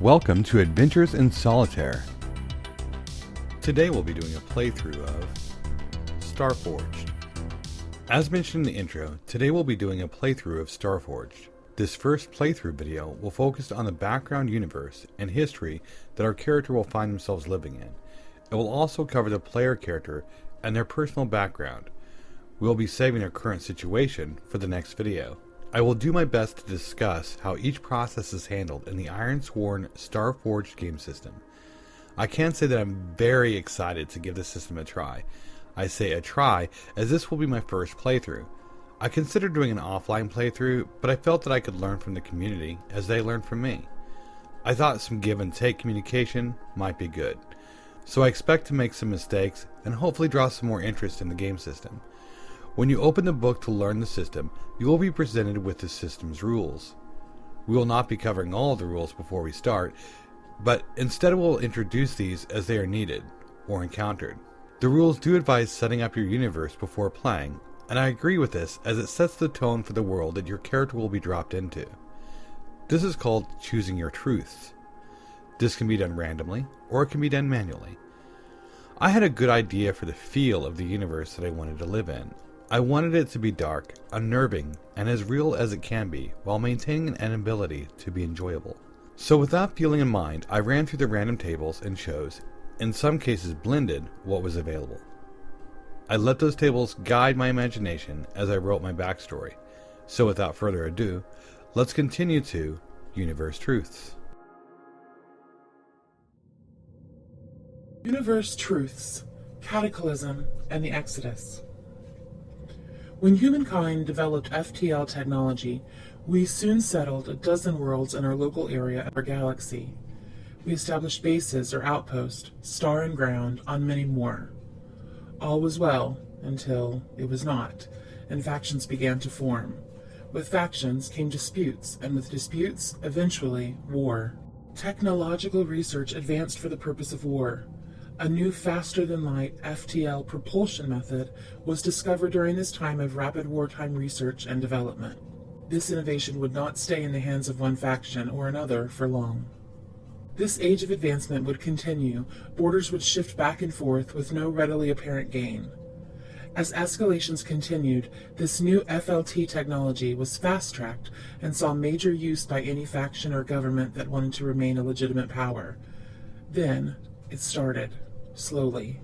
Welcome to Adventures in Solitaire. Today we'll be doing a playthrough of Starforged. As mentioned in the intro, today we'll be doing a playthrough of Starforged. This first playthrough video will focus on the background universe and history that our character will find themselves living in. It will also cover the player character and their personal background. We'll be saving their current situation for the next video. I will do my best to discuss how each process is handled in the Ironsworn Starforged game system. I can say that I'm very excited to give this system a try. I say a try as this will be my first playthrough. I considered doing an offline playthrough, but I felt that I could learn from the community as they learned from me. I thought some give and take communication might be good. So I expect to make some mistakes and hopefully draw some more interest in the game system. When you open the book to learn the system, you will be presented with the system's rules. We will not be covering all of the rules before we start, but instead we'll introduce these as they are needed or encountered. The rules do advise setting up your universe before playing, and I agree with this as it sets the tone for the world that your character will be dropped into. This is called choosing your truths. This can be done randomly, or it can be done manually. I had a good idea for the feel of the universe that I wanted to live in. I wanted it to be dark, unnerving, and as real as it can be, while maintaining an ability to be enjoyable. So with that feeling in mind, I ran through the random tables and chose, in some cases blended, what was available. I let those tables guide my imagination as I wrote my backstory. So without further ado, let's continue to Universe Truths. Universe Truths, Cataclysm, and the Exodus. When humankind developed FTL technology, we soon settled a dozen worlds in our local area of our galaxy. We established bases or outposts, star and ground, on many more. All was well until it was not, and factions began to form. With factions came disputes, and with disputes, eventually, war. Technological research advanced for the purpose of war. A new faster-than-light FTL propulsion method was discovered during this time of rapid wartime research and development. This innovation would not stay in the hands of one faction or another for long. This age of advancement would continue. Borders would shift back and forth with no readily apparent gain. As escalations continued, this new FLT technology was fast-tracked and saw major use by any faction or government that wanted to remain a legitimate power. Then, it started. Slowly.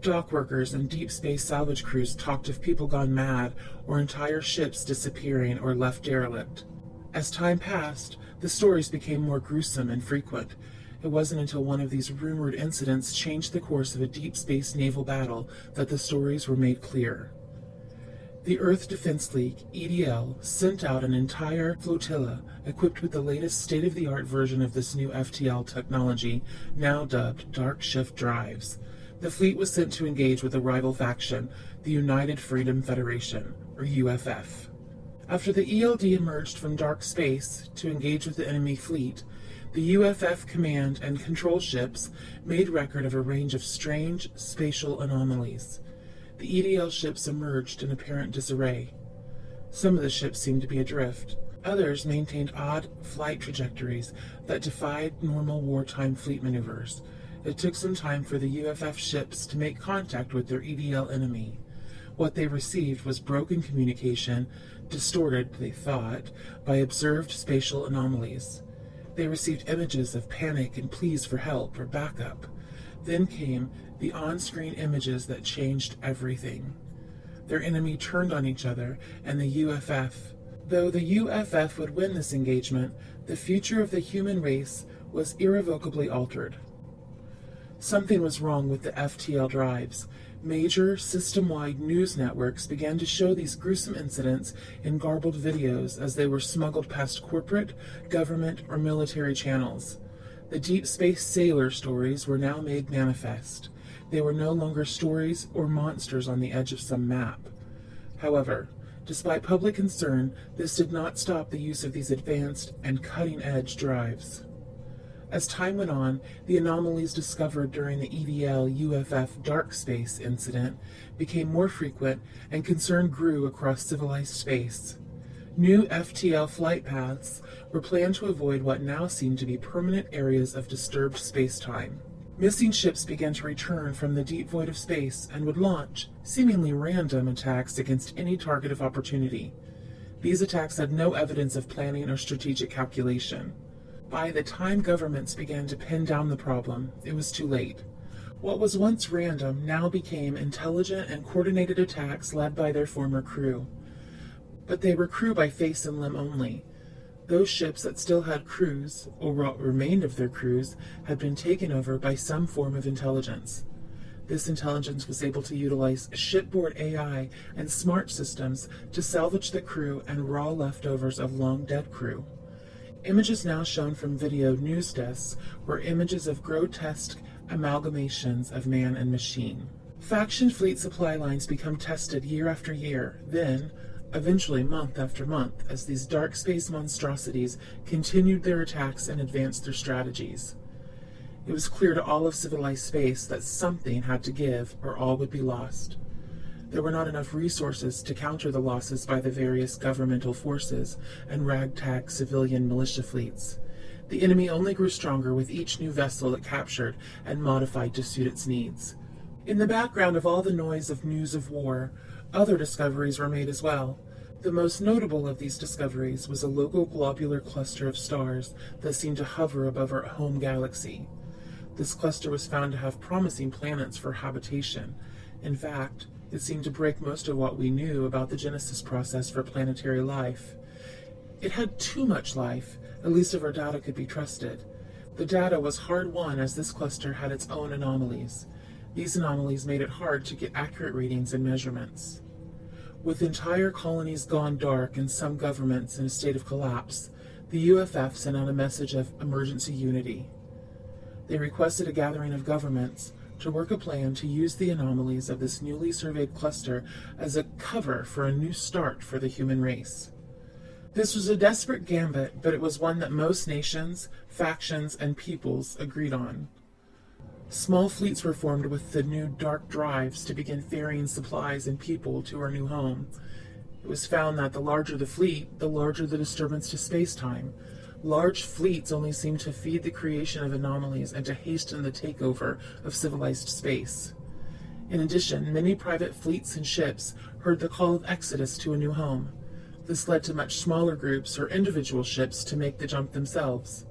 Dock workers and deep space salvage crews talked of people gone mad or entire ships disappearing or left derelict. As time passed, the stories became more gruesome and frequent. It wasn't until one of these rumored incidents changed the course of a deep space naval battle that the stories were made clear. The Earth Defense League, EDL, sent out an entire flotilla equipped with the latest state-of-the-art version of this new FTL technology, now dubbed Dark Shift Drives. The fleet was sent to engage with a rival faction, the United Freedom Federation, or UFF. After the ELD emerged from dark space to engage with the enemy fleet, the UFF command and control ships made record of a range of strange spatial anomalies. The EDL ships emerged in apparent disarray. Some of the ships seemed to be adrift. Others maintained odd flight trajectories that defied normal wartime fleet maneuvers. It took some time for the UFF ships to make contact with their EDL enemy. What they received was broken communication, distorted, they thought, by observed spatial anomalies. They received images of panic and pleas for help or backup. Then came the on-screen images that changed everything. Their enemy turned on each other, and the UFF. Though the UFF would win this engagement, the future of the human race was irrevocably altered. Something was wrong with the FTL drives. Major system-wide news networks began to show these gruesome incidents in garbled videos as they were smuggled past corporate, government, or military channels. The deep space sailor stories were now made manifest. They were no longer stories or monsters on the edge of some map. However, despite public concern, this did not stop the use of these advanced and cutting-edge drives. As time went on, the anomalies discovered during the EDL-UFF dark space incident became more frequent and concern grew across civilized space. New FTL flight paths were planned to avoid what now seemed to be permanent areas of disturbed space-time. Missing ships began to return from the deep void of space and would launch seemingly random attacks against any target of opportunity. These attacks had no evidence of planning or strategic calculation. By the time governments began to pin down the problem, it was too late. What was once random now became intelligent and coordinated attacks led by their former crew. But they were crew by face and limb only. Those ships that still had crews, or what remained of their crews, had been taken over by some form of intelligence. This intelligence was able to utilize shipboard AI and smart systems to salvage the crew and raw leftovers of long-dead crew. Images now shown from video news desks were images of grotesque amalgamations of man and machine. Faction fleet supply lines become tested year after year, then, eventually month after month, as these dark space monstrosities continued their attacks and advanced their strategies. It was clear to all of civilized space that something had to give or all would be lost. There were not enough resources to counter the losses by the various governmental forces and ragtag civilian militia fleets. The enemy only grew stronger with each new vessel it captured and modified to suit its needs. In the background of all the noise of news of war, other discoveries were made as well. The most notable of these discoveries was a local globular cluster of stars that seemed to hover above our home galaxy. This cluster was found to have promising planets for habitation. In fact, it seemed to break most of what we knew about the genesis process for planetary life. It had too much life, at least if our data could be trusted. The data was hard-won as this cluster had its own anomalies. These anomalies made it hard to get accurate readings and measurements. With entire colonies gone dark and some governments in a state of collapse, the UFF sent out a message of emergency unity. They requested a gathering of governments to work a plan to use the anomalies of this newly surveyed cluster as a cover for a new start for the human race. This was a desperate gambit, but it was one that most nations, factions, and peoples agreed on. Small fleets were formed with the new dark drives to begin ferrying supplies and people to our new home. It was found that the larger the fleet, the larger the disturbance to space-time. Large fleets only seemed to feed the creation of anomalies and to hasten the takeover of civilized space. In addition, many private fleets and ships heard the call of Exodus to a new home. This led to much smaller groups or individual ships to make the jump themselves,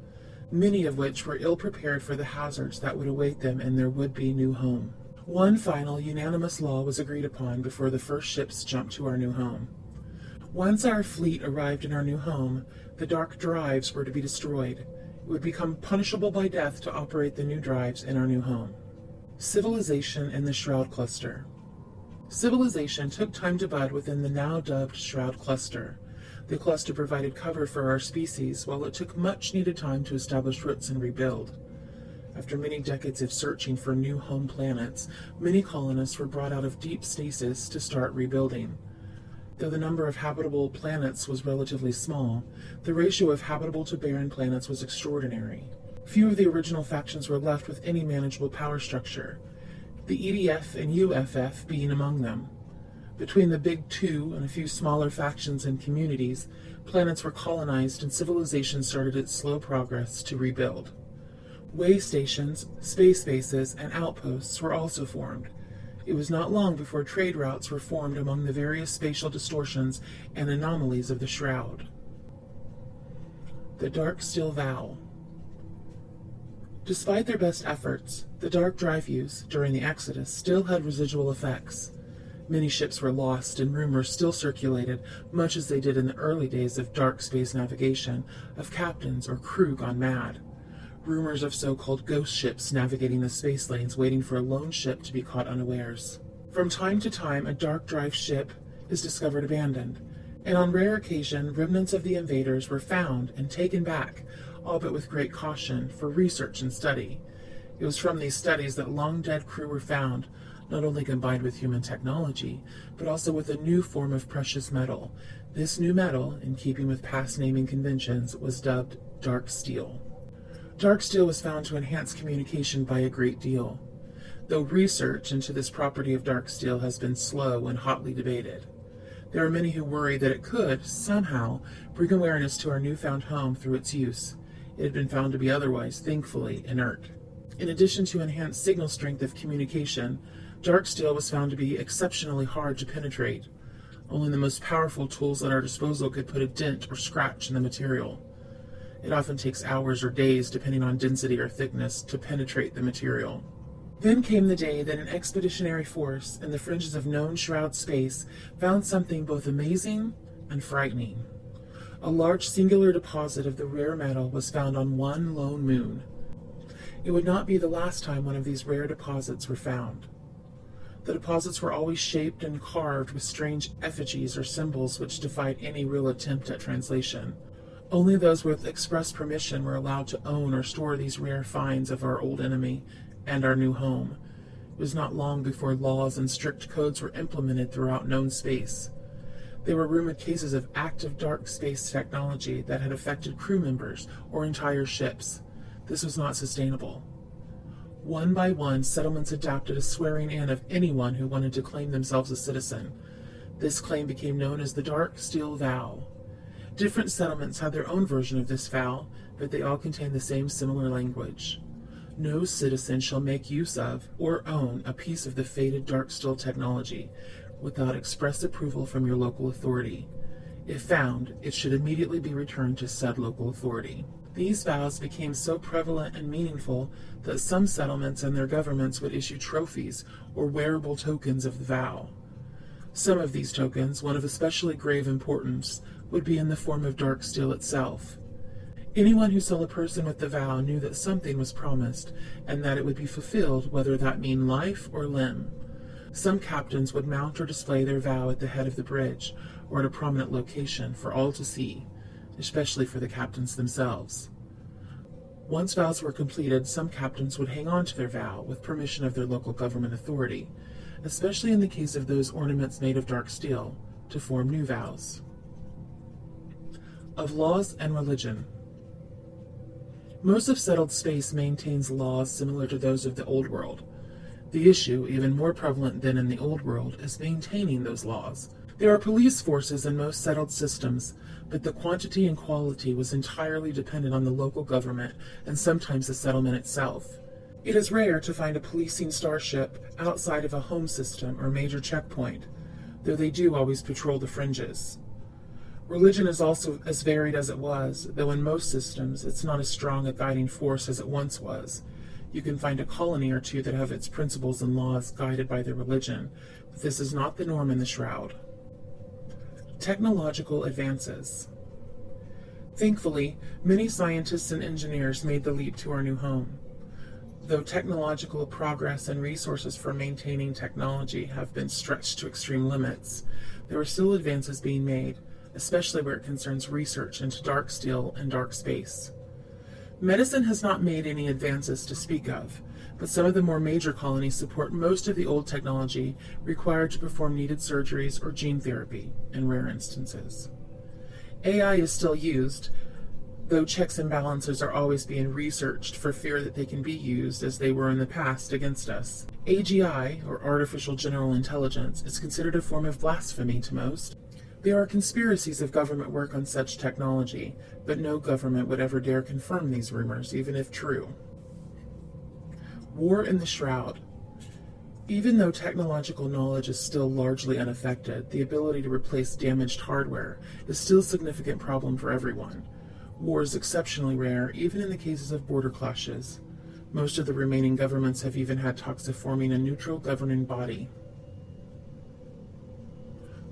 many of which were ill-prepared for the hazards that would await them in their would-be new home. One final unanimous law was agreed upon before the first ships jumped to our new home. Once our fleet arrived in our new home, the dark drives were to be destroyed. It would become punishable by death to operate the new drives in our new home. Civilization in the Shroud Cluster. Civilization took time to bud within the now dubbed Shroud Cluster. The cluster provided cover for our species, while it took much needed time to establish roots and rebuild. After many decades of searching for new home planets, many colonists were brought out of deep stasis to start rebuilding. Though the number of habitable planets was relatively small, the ratio of habitable to barren planets was extraordinary. Few of the original factions were left with any manageable power structure, the EDF and UFF being among them. Between the big two and a few smaller factions and communities, planets were colonized and civilization started its slow progress to rebuild. Way stations, space bases, and outposts were also formed. It was not long before trade routes were formed among the various spatial distortions and anomalies of the Shroud. The Dark Steel Vow. Despite their best efforts, the dark drive use during the Exodus still had residual effects. Many ships were lost and rumors still circulated, much as they did in the early days of dark space navigation, of captains or crew gone mad. Rumors of so-called ghost ships navigating the space lanes waiting for a lone ship to be caught unawares. From time to time, a dark drive ship is discovered abandoned, and on rare occasion, remnants of the invaders were found and taken back, albeit with great caution, for research and study. It was from these studies that long-dead crew were found, not only combined with human technology, but also with a new form of precious metal. This new metal, in keeping with past naming conventions, was dubbed dark steel. Dark steel was found to enhance communication by a great deal, though research into this property of dark steel has been slow and hotly debated. There are many who worry that it could, somehow, bring awareness to our newfound home through its use. It had been found to be otherwise, thankfully, inert. In addition to enhanced signal strength of communication, dark steel was found to be exceptionally hard to penetrate. Only the most powerful tools at our disposal could put a dent or scratch in the material. It often takes hours or days, depending on density or thickness, to penetrate the material. Then came the day that an expeditionary force in the fringes of known shroud space found something both amazing and frightening. A large singular deposit of the rare metal was found on one lone moon. It would not be the last time one of these rare deposits were found. The deposits were always shaped and carved with strange effigies or symbols which defied any real attempt at translation. Only those with express permission were allowed to own or store these rare finds of our old enemy and our new home. It was not long before laws and strict codes were implemented throughout known space. There were rumored cases of active dark space technology that had affected crew members or entire ships. This was not sustainable. One by one, settlements adopted a swearing in of anyone who wanted to claim themselves a citizen. This claim became known as the Dark Steel Vow. Different settlements had their own version of this vow, but they all contained the same similar language. No citizen shall make use of or own a piece of the fated dark steel technology without express approval from your local authority. If found, it should immediately be returned to said local authority. These vows became so prevalent and meaningful that some settlements and their governments would issue trophies or wearable tokens of the vow. Some of these tokens, one of especially grave importance, would be in the form of dark steel itself. Anyone who saw a person with the vow knew that something was promised, and that it would be fulfilled, whether that mean life or limb. Some captains would mount or display their vow at the head of the bridge, or at a prominent location for all to see, especially for the captains themselves. Once vows were completed, some captains would hang on to their vow with permission of their local government authority, especially in the case of those ornaments made of dark steel, to form new vows. Of laws and religion. Most of settled space maintains laws similar to those of the Old World. The issue, even more prevalent than in the Old World, is maintaining those laws. There are police forces in most settled systems, but the quantity and quality was entirely dependent on the local government and sometimes the settlement itself. It is rare to find a policing starship outside of a home system or major checkpoint, though they do always patrol the fringes. Religion is also as varied as it was, though in most systems it's not as strong a guiding force as it once was. You can find a colony or two that have its principles and laws guided by their religion, but this is not the norm in the Shroud. Technological advances. Thankfully, many scientists and engineers made the leap to our new home. Though technological progress and resources for maintaining technology have been stretched to extreme limits, there are still advances being made, especially where it concerns research into dark steel and dark space. Medicine has not made any advances to speak of, but some of the more major colonies support most of the old technology required to perform needed surgeries or gene therapy, in rare instances. AI is still used, though checks and balances are always being researched for fear that they can be used, as they were in the past, against us. AGI, or Artificial General Intelligence, is considered a form of blasphemy to most. There are conspiracies of government work on such technology, but no government would ever dare confirm these rumors, even if true. War in the Shroud. Even though technological knowledge is still largely unaffected, the ability to replace damaged hardware is still a significant problem for everyone. War is exceptionally rare, even in the cases of border clashes. Most of the remaining governments have even had talks of forming a neutral governing body.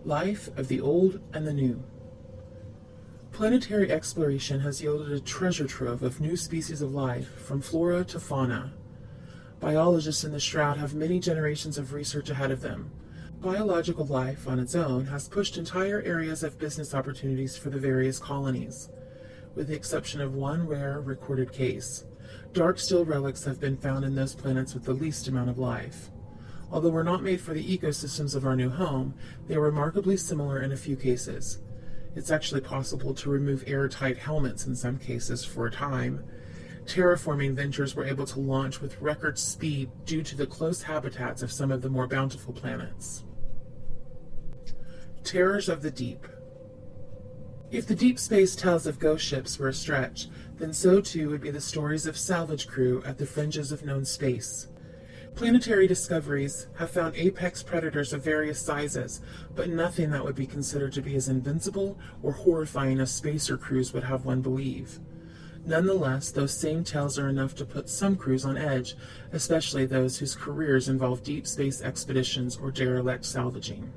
Life of the Old and the New. Planetary exploration has yielded a treasure trove of new species of life, from flora to fauna. Biologists in the Shroud have many generations of research ahead of them. Biological life, on its own, has pushed entire areas of business opportunities for the various colonies. With the exception of one rare recorded case, dark steel relics have been found in those planets with the least amount of life. Although we're not made for the ecosystems of our new home, they are remarkably similar in a few cases. It's actually possible to remove airtight helmets in some cases for a time. Terraforming ventures were able to launch with record speed due to the close habitats of some of the more bountiful planets. Terrors of the Deep. If the deep space tales of ghost ships were a stretch, then so too would be the stories of salvage crew at the fringes of known space. Planetary discoveries have found apex predators of various sizes, but nothing that would be considered to be as invincible or horrifying as spacer crews would have one believe. Nonetheless, those same tales are enough to put some crews on edge, especially those whose careers involve deep space expeditions or derelict salvaging.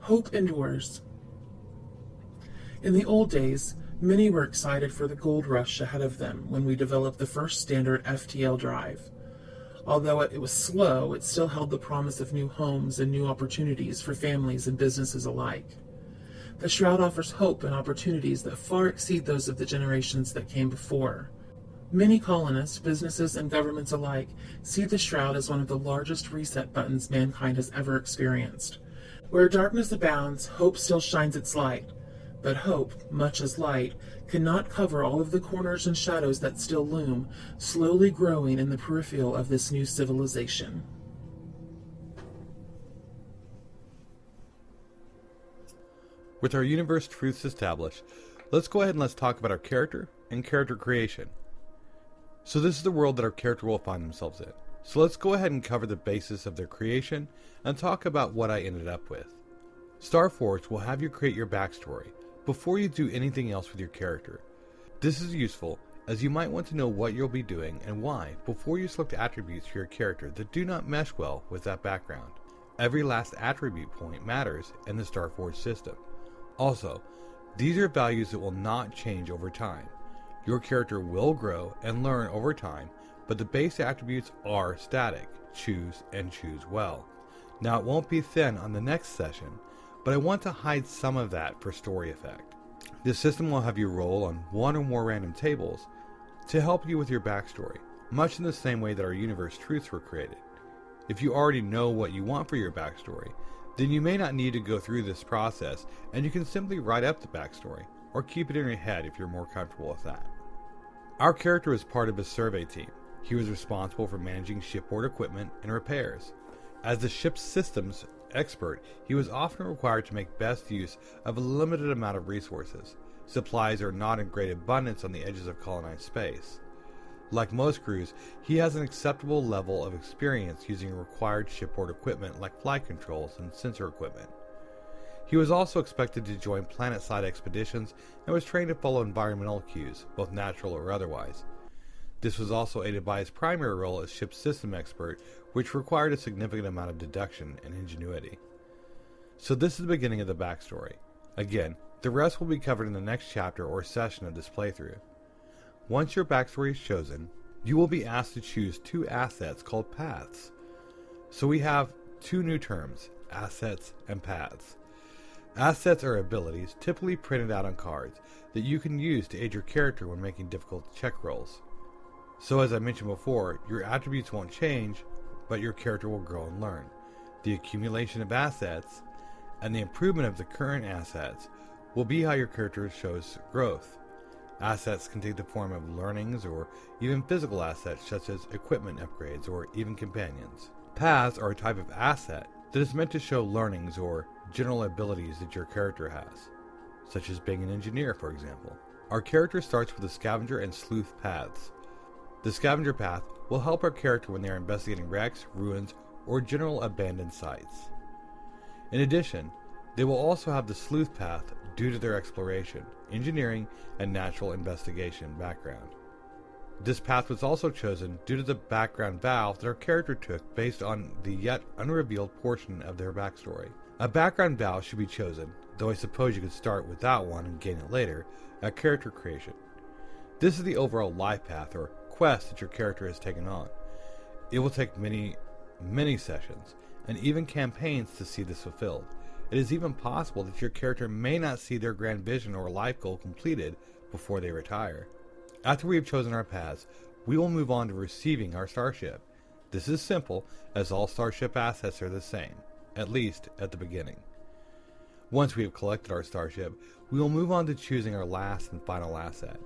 Hope endures. In the old days, many were excited for the gold rush ahead of them when we developed the first standard FTL drive. Although it was slow, it still held the promise of new homes and new opportunities for families and businesses alike. The Shroud offers hope and opportunities that far exceed those of the generations that came before. Many colonists, businesses, and governments alike see the Shroud as one of the largest reset buttons mankind has ever experienced. Where darkness abounds, hope still shines its light. But hope, much as light, cannot cover all of the corners and shadows that still loom, slowly growing in the peripheral of this new civilization. With our universe truths established, let's go ahead and let's talk about our character and character creation. So this is the world that our character will find themselves in. So let's go ahead and cover the basis of their creation and talk about what I ended up with. Starforged will have you create your backstory before you do anything else with your character. This is useful as you might want to know what you'll be doing and why before you select attributes for your character that do not mesh well with that background. Every last attribute point matters in the Starforged system. Also, these are values that will not change over time. Your character will grow and learn over time, but the base attributes are static. Choose and choose well. Now it won't be thin on the next session, but I want to hide some of that for story effect. This system will have you roll on one or more random tables to help you with your backstory, much in the same way that our universe truths were created. If you already know what you want for your backstory, then you may not need to go through this process, and you can simply write up the backstory, or keep it in your head if you're more comfortable with that. Our character is part of a survey team. He was responsible for managing shipboard equipment and repairs. As the ship's systems expert, he was often required to make best use of a limited amount of resources. Supplies are not in great abundance on the edges of colonized space. Like most crews, he has an acceptable level of experience using required shipboard equipment like flight controls and sensor equipment. He was also expected to join planet-side expeditions and was trained to follow environmental cues, both natural or otherwise. This was also aided by his primary role as ship system expert, which required a significant amount of deduction and ingenuity. So this is the beginning of the backstory. Again, the rest will be covered in the next chapter or session of this playthrough. Once your backstory is chosen, you will be asked to choose two assets called paths. So we have two new terms, assets and paths. Assets are abilities typically printed out on cards that you can use to aid your character when making difficult check rolls. So as I mentioned before, your attributes won't change, but your character will grow and learn. The accumulation of assets and the improvement of the current assets will be how your character shows growth. Assets can take the form of learnings or even physical assets such as equipment upgrades or even companions. Paths are a type of asset that is meant to show learnings or general abilities that your character has, such as being an engineer, for example. Our character starts with the scavenger and sleuth paths. The scavenger path will help our character when they are investigating wrecks, ruins, or general abandoned sites. In addition, they will also have the sleuth path due to their exploration, engineering, and natural investigation background. This path was also chosen due to the background vow that our character took based on the yet unrevealed portion of their backstory. A background vow should be chosen, though I suppose you could start without one and gain it later, at character creation. This is the overall life path or quest that your character has taken on. It will take many sessions, and even campaigns to see this fulfilled. It is even possible that your character may not see their grand vision or life goal completed before they retire. After we have chosen our paths, we will move on to receiving our starship. This is simple, as all starship assets are the same, at least at the beginning. Once we have collected our starship, we will move on to choosing our last and final asset.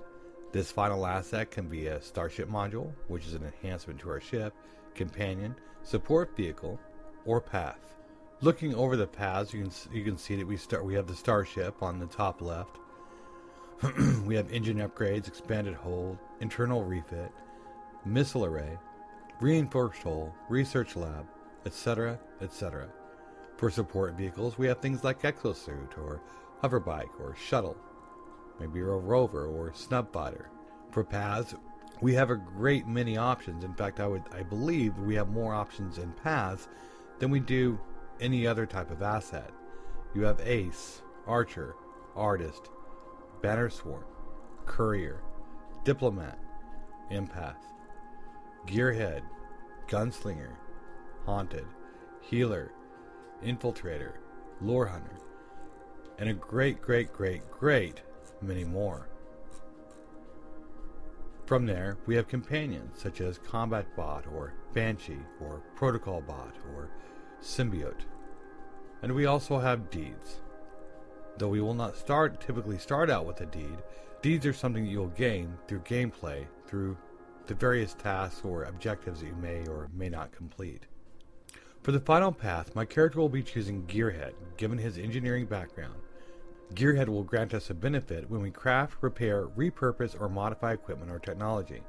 This final asset can be a starship module, which is an enhancement to our ship, companion, support vehicle, or path. Looking over the paths, you can see that we have the starship on the top left. We have engine upgrades, expanded hold, internal refit, missile array, reinforced hull, research lab, etc., etc. For support vehicles, we have things like exosuit or hoverbike or shuttle, maybe a rover or snub fighter. For paths, we have a great many options. In fact, I believe we have more options in paths than we do any other type of asset. You have ace, archer, artist, banner swarm, courier, diplomat, empath, gearhead, gunslinger, haunted, healer, infiltrator, lore hunter, and a great many more. From there, we have companions such as combat bot or banshee or protocol bot or symbiote. And we also have deeds. Though we will not typically start out with a deed, deeds are something that you'll gain through gameplay, through the various tasks or objectives that you may or may not complete. For the final path, my character will be choosing Gearhead, given his engineering background. Gearhead will grant us a benefit when we craft, repair, repurpose, or modify equipment or technology.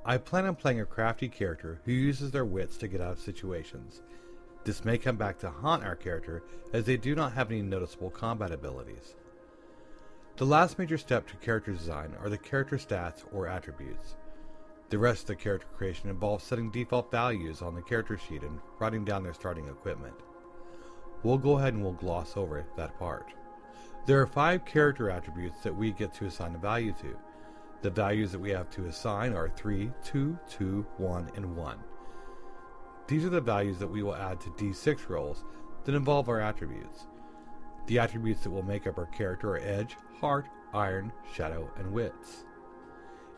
I plan on playing a crafty character who uses their wits to get out of situations. This may come back to haunt our character, as they do not have any noticeable combat abilities. The last major step to character design are the character stats or attributes. The rest of the character creation involves setting default values on the character sheet and writing down their starting equipment. We'll go ahead and we'll gloss over that part. There are 5 character attributes that we get to assign a value to. The values that we have to assign are 3, 2, 2, 1, and 1. These are the values that we will add to D6 rolls that involve our attributes. The attributes that will make up our character are edge, heart, iron, shadow, and wits.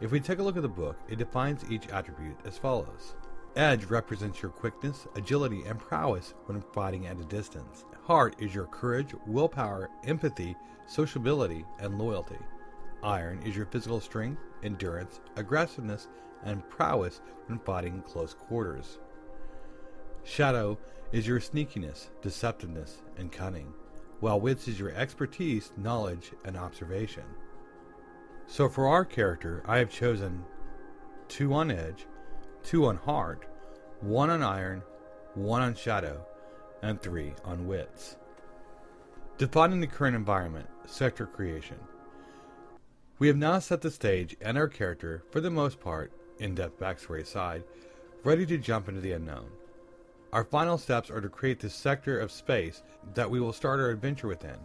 If we take a look at the book, it defines each attribute as follows. Edge represents your quickness, agility, and prowess when fighting at a distance. Heart is your courage, willpower, empathy, sociability, and loyalty. Iron is your physical strength, endurance, aggressiveness, and prowess when fighting in close quarters. Shadow is your sneakiness, deceptiveness, and cunning, while wits is your expertise, knowledge, and observation. So for our character, I have chosen 2 on edge, 2 on heart, 1 on iron, 1 on shadow, and 3 on wits. Defining the current environment, sector creation. We have now set the stage and our character, for the most part, in-depth backstory aside, ready to jump into the unknown. Our final steps are to create this sector of space that we will start our adventure within.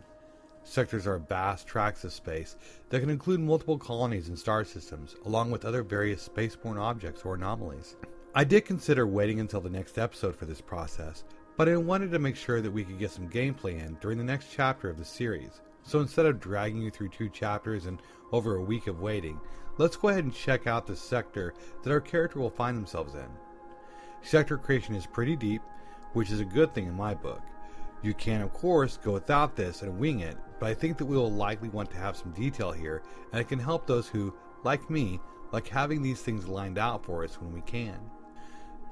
Sectors are vast tracts of space that can include multiple colonies and star systems, along with other various spaceborne objects or anomalies. I did consider waiting until the next episode for this process, but I wanted to make sure that we could get some gameplay in during the next chapter of the series. So instead of dragging you through 2 chapters and over a week of waiting, let's go ahead and check out the sector that our character will find themselves in. Sector creation is pretty deep, which is a good thing in my book. You can, of course, go without this and wing it, but I think that we will likely want to have some detail here, and it can help those who, like me, like having these things lined out for us when we can.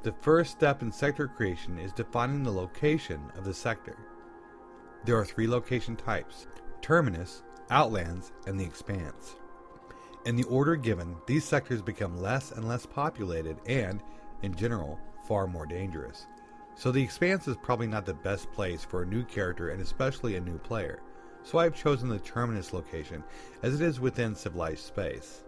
The first step in sector creation is defining the location of the sector. There are 3 location types: Terminus, Outlands, and the Expanse. In the order given, these sectors become less and less populated and, in general, far more dangerous. So the Expanse is probably not the best place for a new character and especially a new player. So I have chosen the Terminus location as it is within civilized space.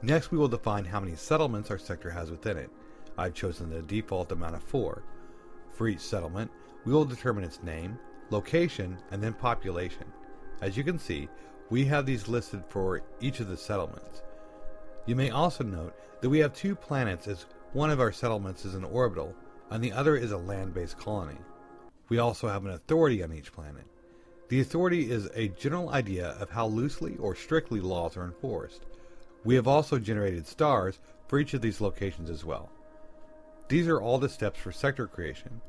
Next we will define how many settlements our sector has within it. I've chosen the default amount of 4. For each settlement, we will determine its name, location, and then population. As you can see, we have these listed for each of the settlements. You may also note that we have 2 planets, as one of our settlements is an orbital, and the other is a land-based colony. We also have an authority on each planet. The authority is a general idea of how loosely or strictly laws are enforced. We have also generated stars for each of these locations as well. These are all the steps for sector creation.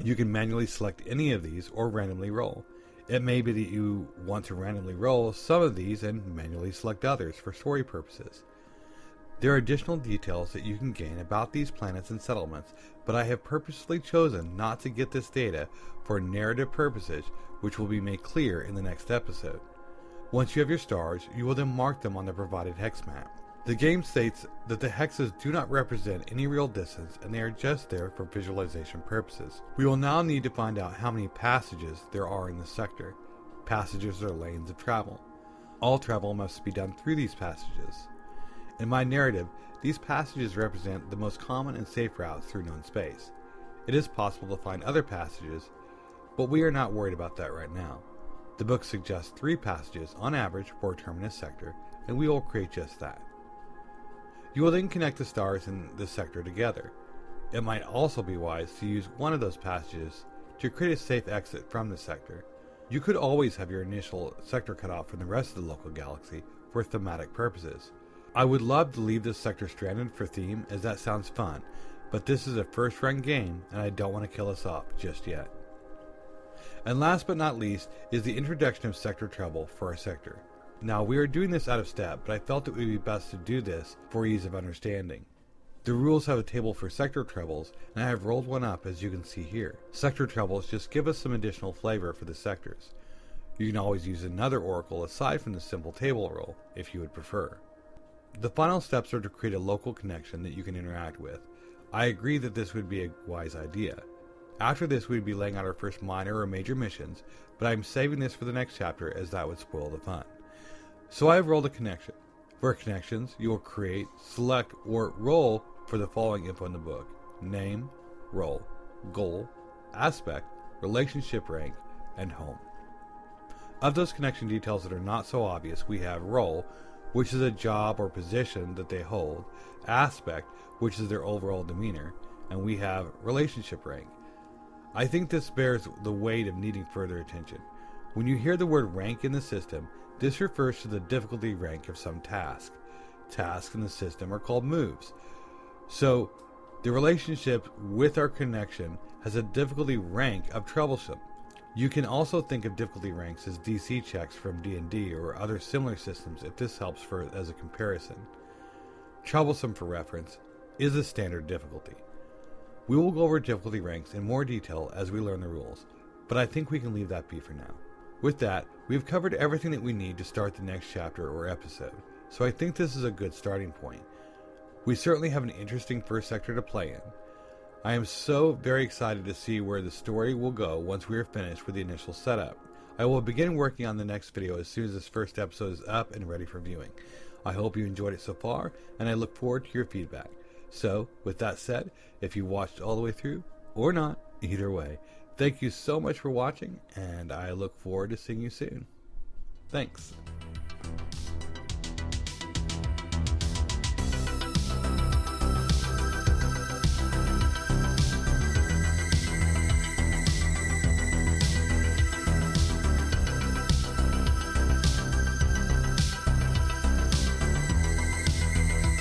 You can manually select any of these or randomly roll. It may be that you want to randomly roll some of these and manually select others for story purposes. There are additional details that you can gain about these planets and settlements, but I have purposely chosen not to get this data for narrative purposes, which will be made clear in the next episode. Once you have your stars, you will then mark them on the provided hex map. The game states that the hexes do not represent any real distance and they are just there for visualization purposes. We will now need to find out how many passages there are in the sector. Passages are lanes of travel. All travel must be done through these passages. In my narrative, these passages represent the most common and safe routes through known space. It is possible to find other passages, but we are not worried about that right now. The book suggests 3 passages on average for a terminus sector, and we will create just that. You will then connect the stars in the sector together. It might also be wise to use one of those passages to create a safe exit from the sector. You could always have your initial sector cut off from the rest of the local galaxy for thematic purposes. I would love to leave this sector stranded for theme, as that sounds fun, but this is a first run game and I don't want to kill us off just yet. And last but not least is the introduction of sector travel for our sector. Now we are doing this out of step, but I felt it would be best to do this for ease of understanding. The rules have a table for sector troubles, and I have rolled one up as you can see here. Sector troubles just give us some additional flavor for the sectors. You can always use another oracle aside from the simple table roll, if you would prefer. The final steps are to create a local connection that you can interact with. I agree that this would be a wise idea. After this we'd be laying out our first minor or major missions, but I'm saving this for the next chapter as that would spoil the fun. So I have rolled a connection. For connections, you will create, select, or roll for the following info in the book: name, role, goal, aspect, relationship rank, and home. Of those connection details that are not so obvious, we have role, which is a job or position that they hold, aspect, which is their overall demeanor, and we have relationship rank. I think this bears the weight of needing further attention. When you hear the word rank in the system, this refers to the difficulty rank of some task. Tasks in the system are called moves. So, the relationship with our connection has a difficulty rank of troublesome. You can also think of difficulty ranks as DC checks from D&D or other similar systems if this helps as a comparison. Troublesome, for reference, is a standard difficulty. We will go over difficulty ranks in more detail as we learn the rules, but I think we can leave that be for now. With that, we've covered everything that we need to start the next chapter or episode, so I think this is a good starting point. We certainly have an interesting first sector to play in. I am so very excited to see where the story will go once we are finished with the initial setup. I will begin working on the next video as soon as this first episode is up and ready for viewing. I hope you enjoyed it so far, and I look forward to your feedback. So, with that said, if you watched all the way through, or not, either way, thank you so much for watching, and I look forward to seeing you soon. Thanks.